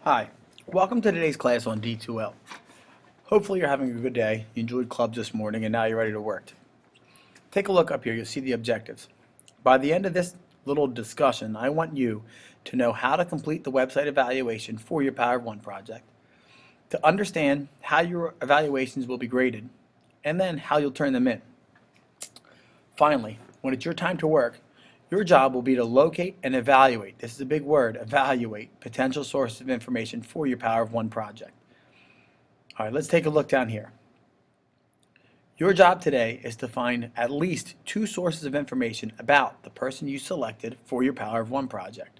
Hi, welcome to today's class on D2L. Hopefully you're having a good day, you enjoyed clubs this morning, and now you're ready to work. Take a look up here, you'll see the objectives. By the end of this little discussion, I want you to know how to complete the website evaluation for your Power of One project, to understand how your evaluations will be graded, and then how you'll turn them in. Finally, when it's your time to work, your job will be to locate and evaluate, this is a big word, evaluate potential sources of information for your Power of One project. All right, let's take a look down here. Your job today is to find at least 2 sources of information about the person you selected for your Power of One project.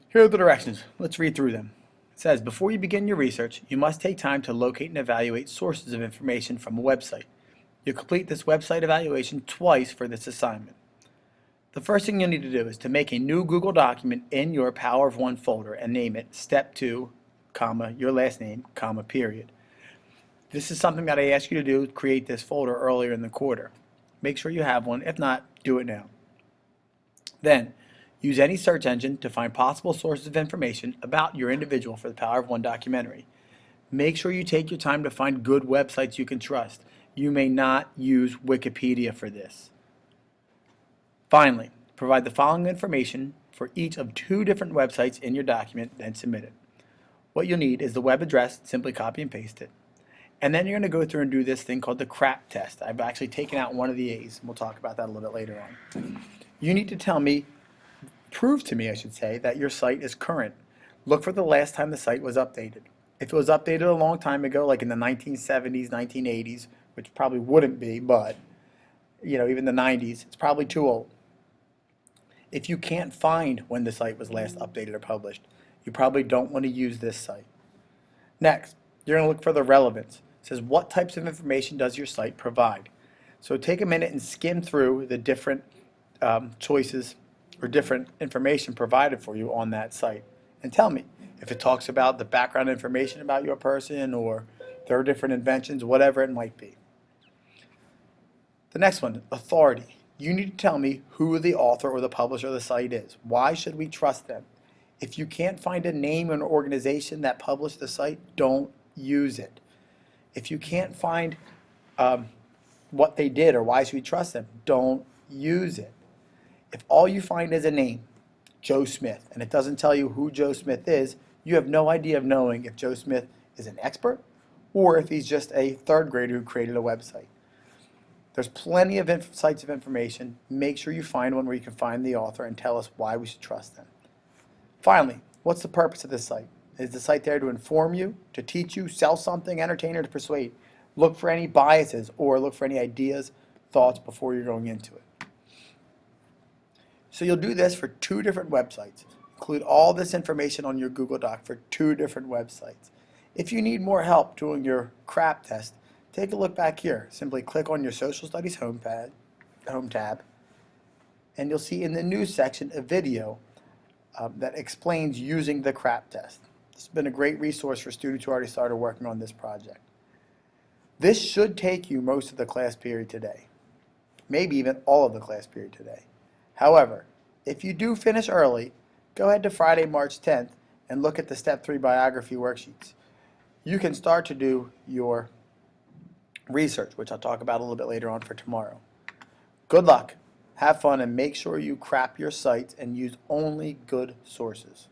Here are the directions. Let's read through them. It says, before you begin your research, you must take time to locate and evaluate sources of information from a website. You'll complete this website evaluation twice for this assignment. The first thing you'll need to do is to make a new Google document in your Power of One folder and name it Step 2, your last name, period. This is something that I asked you to do, create this folder earlier in the quarter. Make sure you have one. If not, do it now. Then, use any search engine to find possible sources of information about your individual for the Power of One documentary. Make sure you take your time to find good websites you can trust. You may not use Wikipedia for this. Finally, provide the following information for each of 2 different websites in your document, then submit it. What you'll need is the web address, simply copy and paste it. And then you're going to go through and do this thing called the CRAP test. I've actually taken out one of the A's, and we'll talk about that a little bit later on. You need to prove to me, I should say, that your site is current. Look for the last time the site was updated. If it was updated a long time ago, like in the 1970s, 1980s, which probably wouldn't be, but even the 90s, it's probably too old. If you can't find when the site was last updated or published, you probably don't want to use this site. Next, you're going to look for the relevance. It says, what types of information does your site provide? So take a minute and skim through the different choices or different information provided for you on that site. And tell me if it talks about the background information about your person or their different inventions, whatever it might be. The next one, authority. You need to tell me who the author or the publisher of the site is. Why should we trust them? If you can't find a name or an organization that published the site, don't use it. If you can't find what they did or why should we trust them, don't use it. If all you find is a name, Joe Smith, and it doesn't tell you who Joe Smith is, you have no idea of knowing if Joe Smith is an expert or if he's just a 3rd grader who created a website. There's plenty of sites of information. Make sure you find one where you can find the author and tell us why we should trust them. Finally, what's the purpose of this site? Is the site there to inform you, to teach you, sell something, entertain, or to persuade? Look for any biases or look for any ideas, thoughts before you're going into it. So you'll do this for 2 different websites. Include all this information on your Google Doc for 2 different websites. If you need more help doing your CRAP test, take a look back here. Simply click on your Social Studies home tab, and you'll see in the News section a video that explains using the CRAP test. This has been a great resource for students who already started working on this project. This should take you most of the class period today, maybe even all of the class period today. However, if you do finish early, go ahead to Friday, March 10th and look at the Step 3 biography worksheets. You can start to do your research, which I'll talk about a little bit later on for tomorrow. Good luck, have fun, and make sure you CRAP your sites and use only good sources.